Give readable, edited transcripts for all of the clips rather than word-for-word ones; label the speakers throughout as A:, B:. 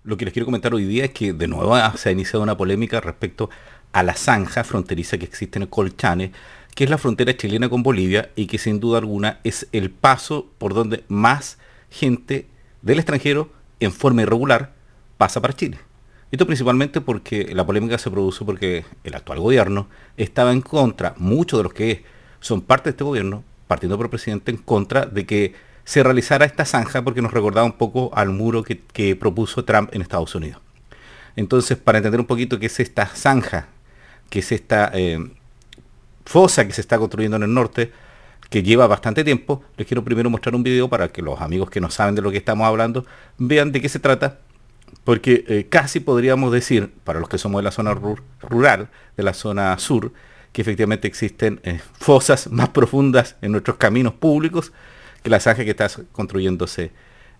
A: Lo que les quiero comentar hoy día es que de nuevo se ha iniciado una polémica respecto a la zanja fronteriza que existe en Colchane, que es la frontera chilena con Bolivia y que sin duda alguna es el paso por donde más gente del extranjero en forma irregular pasa para Chile. Esto principalmente porque la polémica se produce porque el actual gobierno estaba en contra, muchos de los que son parte de este gobierno, partiendo por el presidente, en contra de que se realizara esta zanja porque nos recordaba un poco al muro que propuso Trump en Estados Unidos. Entonces, para entender un poquito qué es esta zanja, qué es esta fosa que se está construyendo en el norte, que lleva bastante tiempo, les quiero primero mostrar un video para que los amigos que no saben de lo que estamos hablando vean de qué se trata, porque casi podríamos decir, para los que somos de la zona rural, de la zona sur, que efectivamente existen fosas más profundas en nuestros caminos públicos que la zanja que está construyéndose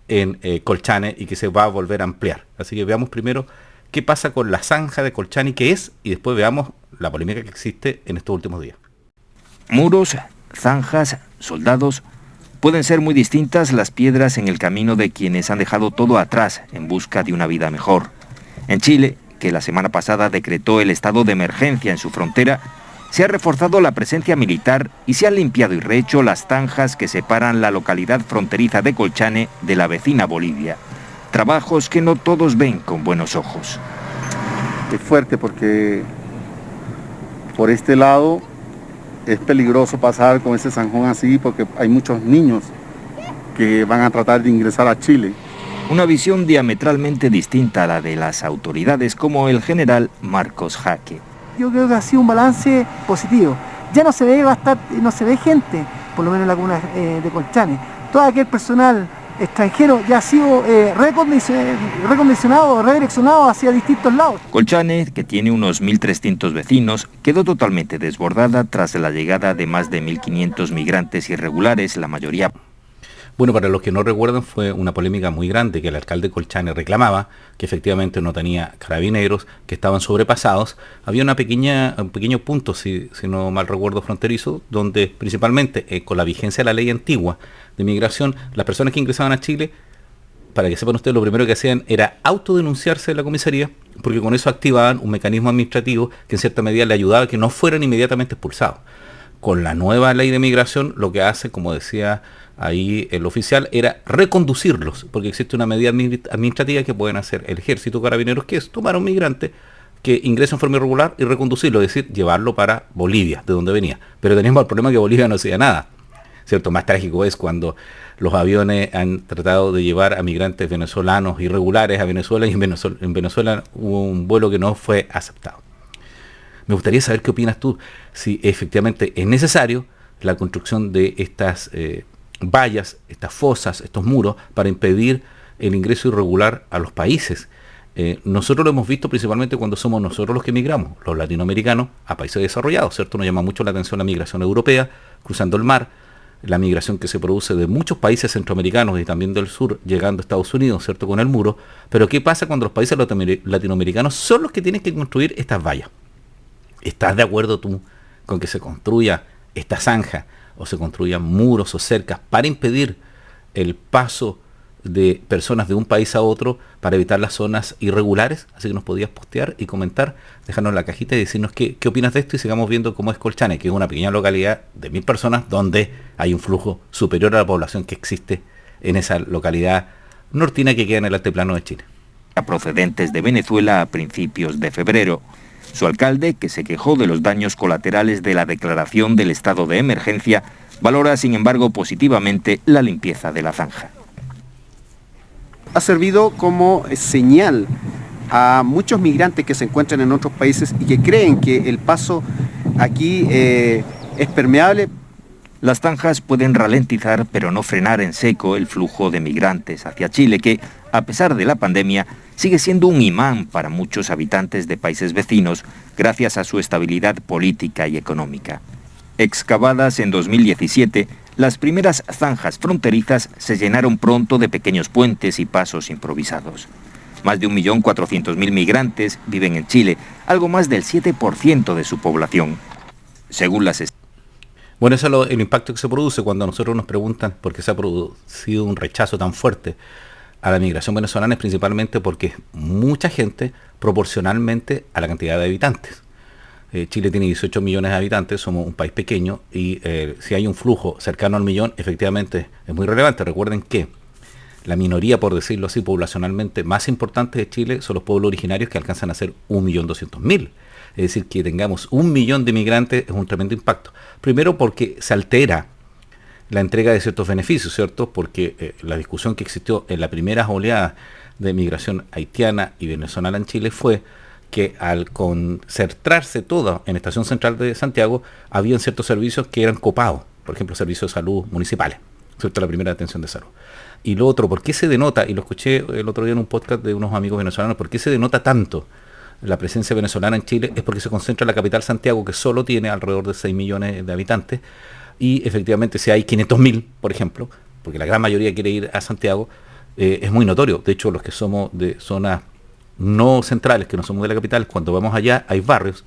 A: en Colchane y que se va a volver a ampliar. Así que veamos primero qué pasa con la zanja de Colchane, qué es, y después veamos la polémica que existe en estos últimos días.
B: Muros, zanjas, soldados. Pueden ser muy distintas las piedras en el camino de quienes han dejado todo atrás en busca de una vida mejor. En Chile, que la semana pasada decretó el estado de emergencia en su frontera, se ha reforzado la presencia militar y se han limpiado y rehecho las zanjas que separan la localidad fronteriza de Colchane de la vecina Bolivia. Trabajos que no todos ven con buenos ojos.
C: Es fuerte porque por este lado es peligroso pasar con ese zanjón así porque hay muchos niños que van a tratar de ingresar a Chile.
B: Una visión diametralmente distinta a la de las autoridades como el general Marcos Jaque.
D: Yo creo que ha sido un balance positivo. Ya no se ve gente, por lo menos en la comuna de Colchane. Todo aquel personal extranjero ya ha sido recondicionado, redireccionado hacia distintos lados.
B: Colchane, que tiene unos 1.300 vecinos, quedó totalmente desbordada tras la llegada de más de 1.500 migrantes irregulares, la mayoría.
A: Bueno, para los que no recuerdan, fue una polémica muy grande que el alcalde de Colchane reclamaba, que efectivamente no tenía carabineros, que estaban sobrepasados. Había un pequeño punto, si no mal recuerdo, fronterizo, donde principalmente con la vigencia de la ley antigua de migración, las personas que ingresaban a Chile, para que sepan ustedes, lo primero que hacían era autodenunciarse en la comisaría, porque con eso activaban un mecanismo administrativo que en cierta medida le ayudaba a que no fueran inmediatamente expulsados. Con la nueva ley de migración, lo que hace, como decía ahí el oficial, era reconducirlos, porque existe una medida administrativa que pueden hacer el ejército, carabineros, que es tomar a un migrante que ingresa en forma irregular y reconducirlo, es decir, llevarlo para Bolivia, de donde venía. Pero teníamos el problema que Bolivia no hacía nada, ¿cierto? Más trágico es cuando los aviones han tratado de llevar a migrantes venezolanos irregulares a Venezuela y en Venezuela hubo un vuelo que no fue aceptado. Me gustaría saber qué opinas tú, si efectivamente es necesario la construcción de estas vallas, estas fosas, estos muros, para impedir el ingreso irregular a los países. Nosotros lo hemos visto principalmente cuando somos nosotros los que emigramos, los latinoamericanos, a países desarrollados, ¿cierto? Nos llama mucho la atención la migración europea, cruzando el mar, la migración que se produce de muchos países centroamericanos y también del sur, llegando a Estados Unidos, ¿cierto? Con el muro. Pero ¿qué pasa cuando los países latinoamericanos son los que tienen que construir estas vallas? ¿Estás de acuerdo tú con que se construya esta zanja o se construyan muros o cercas para impedir el paso de personas de un país a otro para evitar las zonas irregulares? Así que nos podías postear y comentar, dejarnos en la cajita y decirnos qué opinas de esto y sigamos viendo cómo es Colchane, que es una pequeña localidad de 1.000 personas donde hay un flujo superior a la población que existe en esa localidad nortina que queda en el altiplano de Chile.
B: Procedentes de Venezuela a principios de febrero. Su alcalde, que se quejó de los daños colaterales de la declaración del estado de emergencia, valora sin embargo positivamente la limpieza de la zanja.
C: Ha servido como señal a muchos migrantes que se encuentran en otros países y que creen que el paso aquí es permeable.
B: Las zanjas pueden ralentizar, pero no frenar en seco el flujo de migrantes hacia Chile, que, a pesar de la pandemia, sigue siendo un imán para muchos habitantes de países vecinos, gracias a su estabilidad política y económica. Excavadas en 2017, las primeras zanjas fronterizas se llenaron pronto de pequeños puentes y pasos improvisados. Más de 1.400.000 migrantes viven en Chile, algo más del 7% de su población. Según las
A: Bueno, eso es el impacto que se produce cuando nosotros nos preguntan por qué se ha producido un rechazo tan fuerte a la migración venezolana es principalmente porque es mucha gente proporcionalmente a la cantidad de habitantes. Chile tiene 18 millones de habitantes, somos un país pequeño y si hay un flujo cercano al millón, efectivamente es muy relevante. Recuerden que la minoría, por decirlo así, poblacionalmente más importante de Chile son los pueblos originarios, que alcanzan a ser 1.200.000. Es decir, que tengamos 1 millón de migrantes es un tremendo impacto. Primero porque se altera la entrega de ciertos beneficios, ¿cierto? Porque la discusión que existió en la primera oleada de migración haitiana y venezolana en Chile fue que al concentrarse todo en Estación Central de Santiago, habían ciertos servicios que eran copados, por ejemplo, servicios de salud municipales, ¿cierto? La primera atención de salud. Y lo otro, ¿por qué se denota? Y lo escuché el otro día en un podcast de unos amigos venezolanos, ¿por qué se denota tanto la presencia venezolana en Chile? Es porque se concentra en la capital Santiago, que solo tiene alrededor de 6 millones de habitantes, y efectivamente si hay 500.000, por ejemplo, porque la gran mayoría quiere ir a Santiago, es muy notorio. De hecho, los que somos de zonas no centrales, que no somos de la capital, cuando vamos allá hay barrios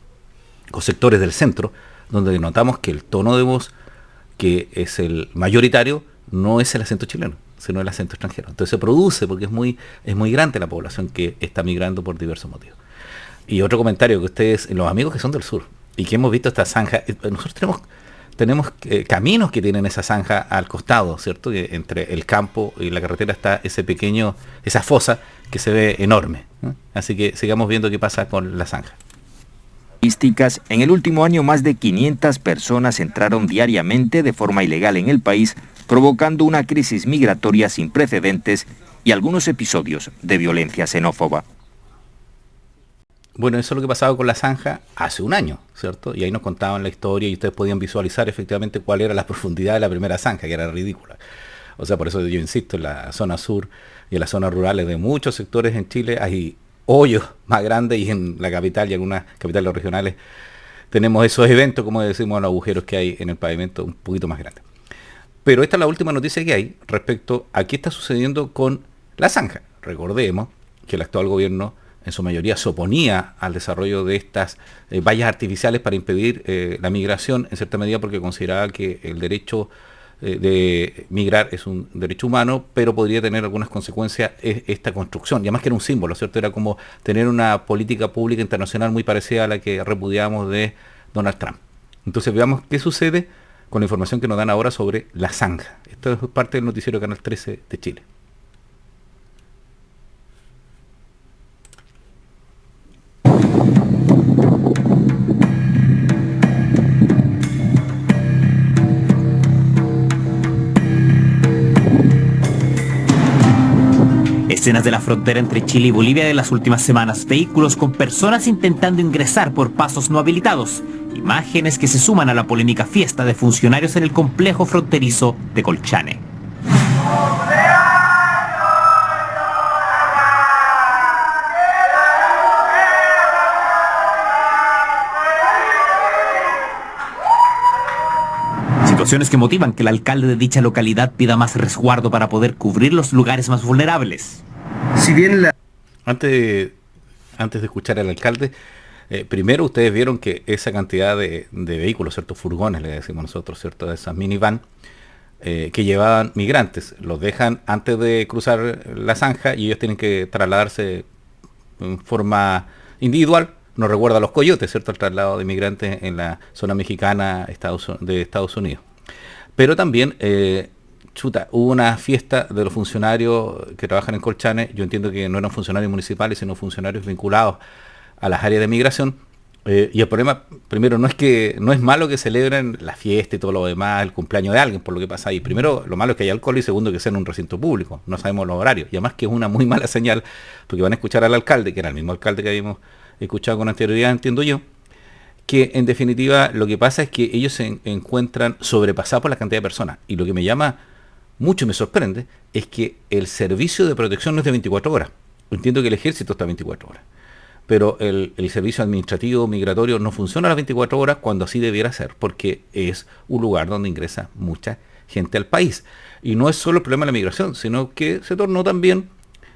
A: o sectores del centro donde notamos que el tono de voz, que es el mayoritario, no es el acento chileno, sino el acento extranjero. Entonces se produce porque es muy grande la población que está migrando por diversos motivos. Y otro comentario, que ustedes, los amigos que son del sur y que hemos visto esta zanja, nosotros tenemos caminos que tienen esa zanja al costado, ¿cierto? Que entre el campo y la carretera está esa fosa que se ve enorme, ¿no? Así que sigamos viendo qué pasa con la zanja.
B: En el último año, más de 500 personas entraron diariamente de forma ilegal en el país, provocando una crisis migratoria sin precedentes y algunos episodios de violencia xenófoba.
A: Bueno, eso es lo que pasaba con la zanja hace un año, ¿cierto? Y ahí nos contaban la historia y ustedes podían visualizar efectivamente cuál era la profundidad de la primera zanja, que era ridícula. O sea, por eso yo insisto, en la zona sur y en las zonas rurales de muchos sectores en Chile hay hoyos más grandes, y en la capital y algunas capitales regionales tenemos esos eventos, como decimos, los agujeros que hay en el pavimento un poquito más grandes. Pero esta es la última noticia que hay respecto a qué está sucediendo con la zanja. Recordemos que el actual gobierno en su mayoría se oponía al desarrollo de estas vallas artificiales para impedir la migración, en cierta medida porque consideraba que el derecho de migrar es un derecho humano, pero podría tener algunas consecuencias esta construcción. Y además que era un símbolo, ¿cierto? Era como tener una política pública internacional muy parecida a la que repudiamos de Donald Trump. Entonces veamos qué sucede con la información que nos dan ahora sobre la zanja. Esto es parte del noticiero Canal 13 de Chile.
E: Escenas de la frontera entre Chile y Bolivia de las últimas semanas. Vehículos con personas intentando ingresar por pasos no habilitados. Imágenes que se suman a la polémica fiesta de funcionarios en el complejo fronterizo de Colchane. Situaciones que motivan que el alcalde de dicha localidad pida más resguardo para poder cubrir los lugares más vulnerables.
A: Si bien antes de escuchar al alcalde, primero ustedes vieron que esa cantidad de vehículos, ciertos furgones, le decimos nosotros, cierto, de esas minivan, que llevaban migrantes, los dejan antes de cruzar la zanja y ellos tienen que trasladarse en forma individual. Nos recuerda a los coyotes, ¿cierto? El traslado de migrantes en la zona mexicana de Estados Unidos. Pero también, hubo una fiesta de los funcionarios que trabajan en Colchane. Yo entiendo que no eran funcionarios municipales, sino funcionarios vinculados a las áreas de migración. Y el problema, primero, no es malo que celebren la fiesta y todo lo demás, el cumpleaños de alguien, por lo que pasa ahí. Primero, lo malo es que hay alcohol, y segundo, que sea en un recinto público. No sabemos los horarios. Y además que es una muy mala señal, porque van a escuchar al alcalde, que era el mismo alcalde que habíamos escuchado con anterioridad, entiendo yo, que en definitiva lo que pasa es que ellos se encuentran sobrepasados por la cantidad de personas. Y lo que me llama mucho y me sorprende es que el servicio de protección no es de 24 horas. Entiendo que el ejército está 24 horas. Pero el servicio administrativo migratorio no funciona a las 24 horas cuando así debiera ser, porque es un lugar donde ingresa mucha gente al país. Y no es solo el problema de la migración, sino que se tornó también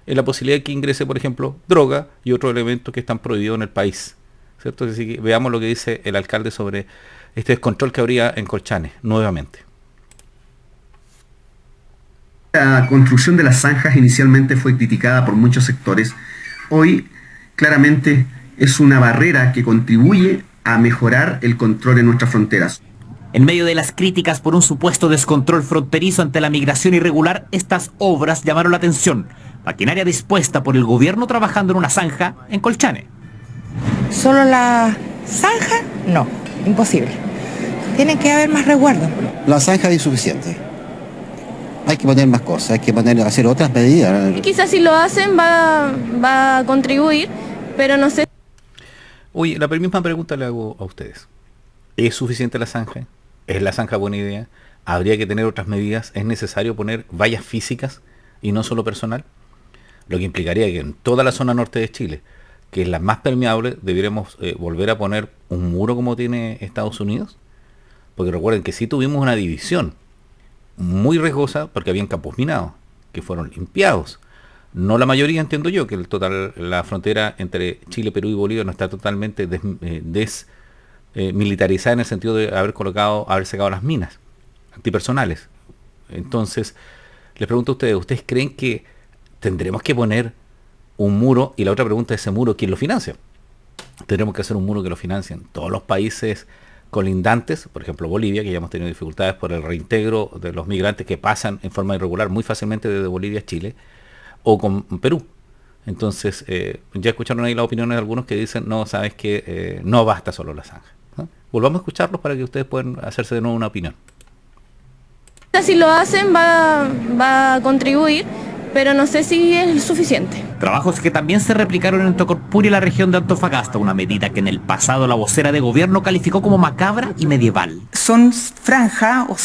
A: en la posibilidad de que ingrese, por ejemplo, droga y otros elementos que están prohibidos en el país, ¿cierto? Así que veamos lo que dice el alcalde sobre este descontrol que habría en Colchane, nuevamente.
F: La construcción de las zanjas inicialmente fue criticada por muchos sectores. Hoy, claramente, es una barrera que contribuye a mejorar el control en nuestras fronteras.
E: En medio de las críticas por un supuesto descontrol fronterizo ante la migración irregular, estas obras llamaron la atención. Maquinaria dispuesta por el gobierno trabajando en una zanja en Colchane.
G: ¿Solo la zanja? No, imposible. Tiene que haber más resguardo.
H: La zanja es insuficiente. Hay que poner más cosas, hay que hacer otras medidas.
I: Quizás si lo hacen va a contribuir, pero no sé.
A: Oye, la misma pregunta le hago a ustedes. ¿Es suficiente la zanja? ¿Es la zanja buena idea? ¿Habría que tener otras medidas? ¿Es necesario poner vallas físicas y no solo personal? Lo que implicaría que en toda la zona norte de Chile, que es la más permeable, deberíamos volver a poner un muro como tiene Estados Unidos. Porque recuerden que sí tuvimos una división muy riesgosa porque habían campos minados que fueron limpiados. No la mayoría, entiendo yo, que la frontera entre Chile, Perú y Bolivia no está totalmente militarizada en el sentido de haber sacado las minas antipersonales. Entonces, les pregunto a ustedes, ¿ustedes creen que tendremos que poner un muro? Y la otra pregunta es, ¿ese muro quién lo financia? Tendremos que hacer un muro que lo financien todos los países colindantes, por ejemplo Bolivia, que ya hemos tenido dificultades por el reintegro de los migrantes que pasan en forma irregular muy fácilmente desde Bolivia a Chile, o con Perú. Entonces, ya escucharon ahí las opiniones de algunos que dicen, no, sabes que no basta solo la zanja, ¿no? Volvamos a escucharlos para que ustedes puedan hacerse de nuevo una opinión.
I: Si lo hacen va a contribuir, pero no sé si es suficiente.
E: Trabajos que también se replicaron en Tocorpuri y la región de Antofagasta, una medida que en el pasado la vocera de gobierno calificó como macabra y medieval.
G: Son franja o...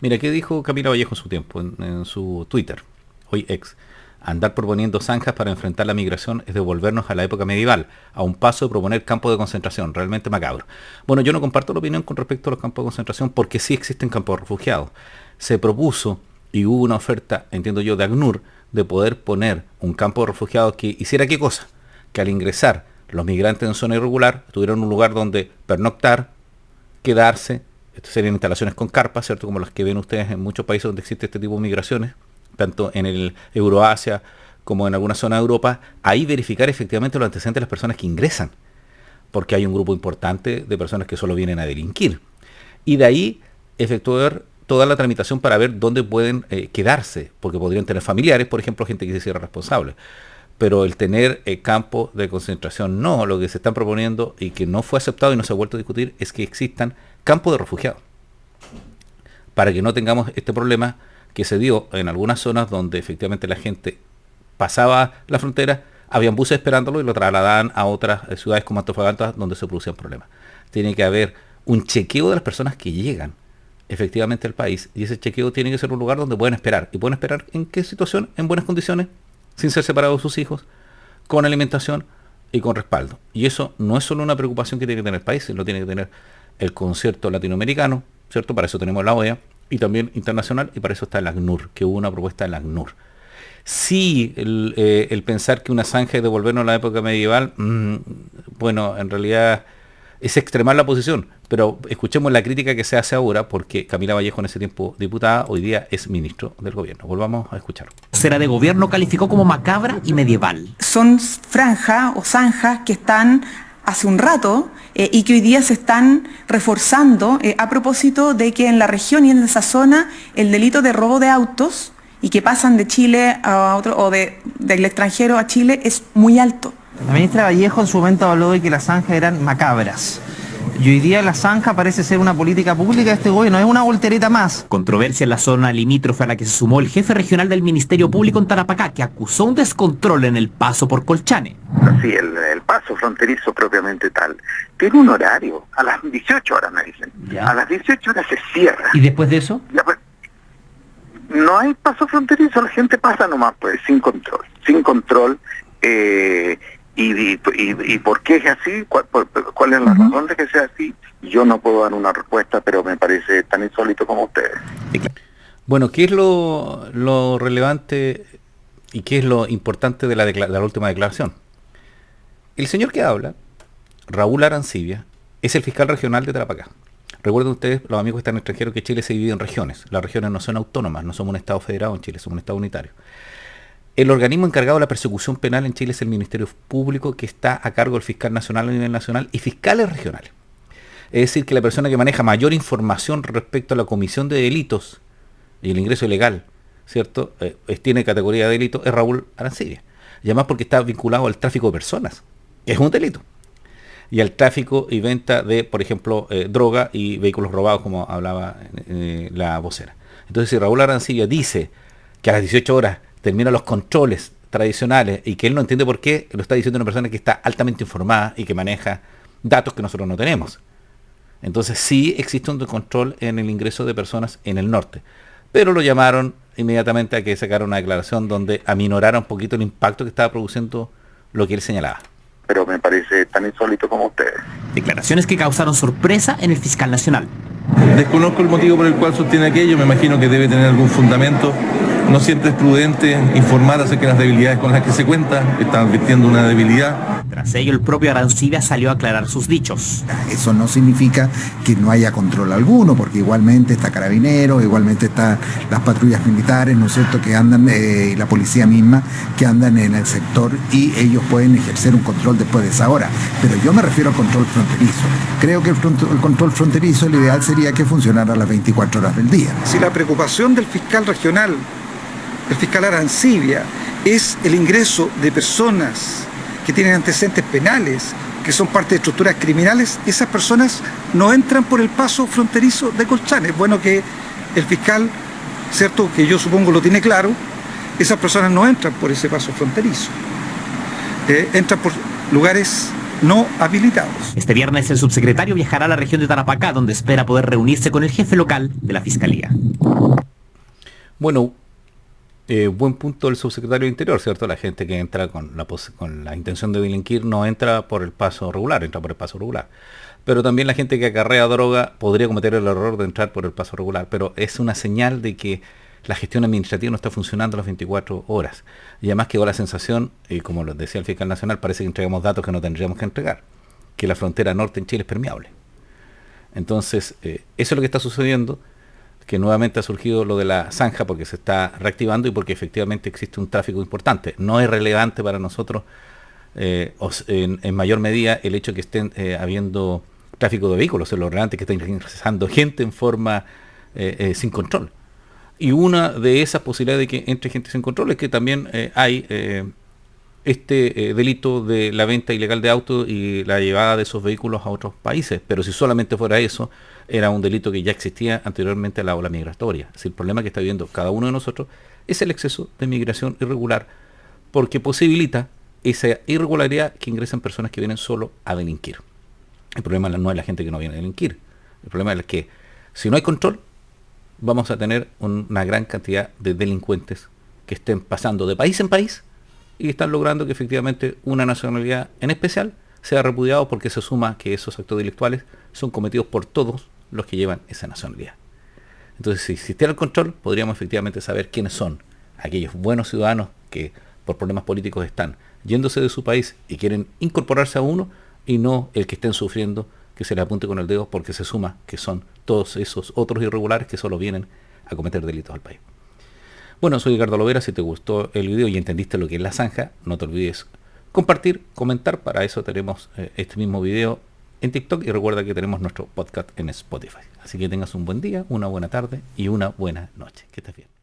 A: Mira, ¿qué dijo Camila Vallejo en su tiempo, en su Twitter, hoy ex? Andar proponiendo zanjas para enfrentar la migración es devolvernos a la época medieval, a un paso de proponer campos de concentración, realmente macabro. Bueno, yo no comparto la opinión con respecto a los campos de concentración porque sí existen campos de refugiados. Se propuso y hubo una oferta, entiendo yo, de ACNUR, de poder poner un campo de refugiados que hiciera qué cosa, que al ingresar los migrantes en zona irregular tuvieran un lugar donde pernoctar, quedarse. Esto serían instalaciones con carpas, ¿cierto? Como las que ven ustedes en muchos países donde existe este tipo de migraciones, tanto en el Euroasia como en alguna zona de Europa. Ahí verificar efectivamente los antecedentes de las personas que ingresan, porque hay un grupo importante de personas que solo vienen a delinquir. Y de ahí efectuar toda la tramitación para ver dónde pueden quedarse, porque podrían tener familiares, por ejemplo, gente que se hiciera responsable. Pero el tener campos de concentración no, lo que se están proponiendo y que no fue aceptado y no se ha vuelto a discutir es que existan campos de refugiados, para que no tengamos este problema que se dio en algunas zonas donde efectivamente la gente pasaba la frontera, habían buses esperándolo y lo trasladaban a otras ciudades como Antofagasta donde se producían problemas. Tiene que haber un chequeo de las personas que llegan efectivamente al país, y ese chequeo tiene que ser un lugar donde pueden esperar. ¿Y pueden esperar en qué situación? En buenas condiciones, sin ser separados de sus hijos, con alimentación y con respaldo. Y eso no es solo una preocupación que tiene que tener el país, sino tiene que tener el concierto latinoamericano, ¿cierto? Para eso tenemos la OEA, y también internacional, y para eso está el ACNUR, que hubo una propuesta del ACNUR. Sí, el pensar que una zanja es devolvernos a la época medieval, bueno, en realidad es extremar la posición, pero escuchemos la crítica que se hace ahora, porque Camila Vallejo, en ese tiempo diputada, hoy día es ministro del gobierno. Volvamos a escuchar.
E: La vocera de gobierno calificó como macabra y medieval.
G: Son franjas o zanjas que están hace un rato y que hoy día se están reforzando a propósito de que en la región y en esa zona el delito de robo de autos y que pasan de Chile a otro o del extranjero a Chile es muy alto.
J: La ministra Vallejo en su momento habló de que las zanjas eran macabras. Y hoy día la zanja parece ser una política pública de este gobierno, es una voltereta más.
E: Controversia en la zona limítrofe a la que se sumó el jefe regional del Ministerio Público en Tarapacá, que acusó un descontrol en el paso por Colchane.
K: Sí, el paso fronterizo propiamente tal tiene un horario, a las 18 horas me dicen. Ya. A las 18 horas se cierra.
E: ¿Y después de eso?
K: Ya, pues, no hay paso fronterizo, la gente pasa nomás, pues, sin control. ¿Y por qué es así? ¿Cuál es la razón de que sea así? Yo no puedo dar una respuesta, pero me parece tan insólito como ustedes.
A: Bueno, ¿qué es lo relevante y qué es lo importante de la última declaración? El señor que habla, Raúl Arancibia, es el fiscal regional de Tarapacá. Recuerden ustedes, los amigos que están extranjeros, que Chile se divide en regiones. Las regiones no son autónomas, no somos un Estado federado en Chile, somos un Estado unitario. El organismo encargado de la persecución penal en Chile es el Ministerio Público, que está a cargo del fiscal nacional a nivel nacional y fiscales regionales. Es decir, que la persona que maneja mayor información respecto a la comisión de delitos y el ingreso ilegal, ¿cierto? Tiene categoría de delito, es Raúl Arancibia. Y además porque está vinculado al tráfico de personas, que es un delito. Y al tráfico y venta de, por ejemplo, droga y vehículos robados, como hablaba la vocera. Entonces, si Raúl Arancibia dice que a las 18 horas terminan los controles tradicionales y que él no entiende por qué, lo está diciendo una persona que está altamente informada y que maneja datos que nosotros no tenemos. Entonces sí existe un control en el ingreso de personas en el norte. Pero lo llamaron inmediatamente a que sacara una declaración donde aminorara un poquito el impacto que estaba produciendo lo que él señalaba.
K: Pero me parece tan insólito como ustedes.
E: Declaraciones que causaron sorpresa en el fiscal nacional.
L: Desconozco el motivo por el cual sostiene aquello, me imagino que debe tener algún fundamento. No siempre es prudente informar acerca de las debilidades con las que se cuenta, está advirtiendo una debilidad.
E: Tras ello, el propio Arancibia salió a aclarar sus dichos.
M: Eso no significa que no haya control alguno, porque igualmente está Carabineros, igualmente están las patrullas militares, ¿no es cierto?, que andan, y la policía misma, que andan en el sector y ellos pueden ejercer un control después de esa hora. Pero yo me refiero al control fronterizo. Creo que el control fronterizo, el ideal sería que funcionara las 24 horas del día.
N: Si la preocupación del fiscal regional, el fiscal Arancibia, es el ingreso de personas que tienen antecedentes penales, que son parte de estructuras criminales, esas personas no entran por el paso fronterizo de Colchane. Es bueno que el fiscal, cierto, que yo supongo lo tiene claro, esas personas no entran por ese paso fronterizo, entran por lugares no habilitados.
E: Este viernes el subsecretario viajará a la región de Tarapacá, donde espera poder reunirse con el jefe local de la Fiscalía.
A: Bueno, buen punto del subsecretario de Interior, ¿cierto? La gente que entra con la intención de delinquir no entra por el paso regular, entra por el paso regular. Pero también la gente que acarrea droga podría cometer el error de entrar por el paso regular, pero es una señal de que la gestión administrativa no está funcionando las 24 horas. Y además quedó la sensación, y como lo decía el fiscal nacional, parece que entregamos datos que no tendríamos que entregar, que la frontera norte en Chile es permeable. Entonces, eso es lo que está sucediendo, que nuevamente ha surgido lo de la zanja porque se está reactivando y porque efectivamente existe un tráfico importante. No es relevante para nosotros en mayor medida el hecho de que estén habiendo tráfico de vehículos, es lo relevante que estén ingresando gente en forma sin control. Y una de esas posibilidades de que entre gente sin control es que también hay delito de la venta ilegal de autos y la llevada de esos vehículos a otros países. Pero si solamente fuera eso, era un delito que ya existía anteriormente a la ola migratoria. Es decir, el problema que está viviendo cada uno de nosotros es el exceso de migración irregular, porque posibilita esa irregularidad que ingresan personas que vienen solo a delinquir. El problema no es la gente que no viene a delinquir. El problema es que si no hay control, vamos a tener una gran cantidad de delincuentes que estén pasando de país en país y están logrando que efectivamente una nacionalidad en especial sea repudiado porque se suma que esos actos delictuales son cometidos por todos los que llevan esa nacionalidad. Entonces, si existiera el control, podríamos efectivamente saber quiénes son aquellos buenos ciudadanos que por problemas políticos están yéndose de su país y quieren incorporarse a uno, y no el que estén sufriendo que se les apunte con el dedo porque se suma que son todos esos otros irregulares que solo vienen a cometer delitos al país. Bueno, soy Edgardo Lovera. Si te gustó el video y entendiste lo que es la zanja, no te olvides compartir, comentar. Para eso tenemos este mismo video en TikTok, y recuerda que tenemos nuestro podcast en Spotify. Así que tengas un buen día, una buena tarde y una buena noche. Que estés bien.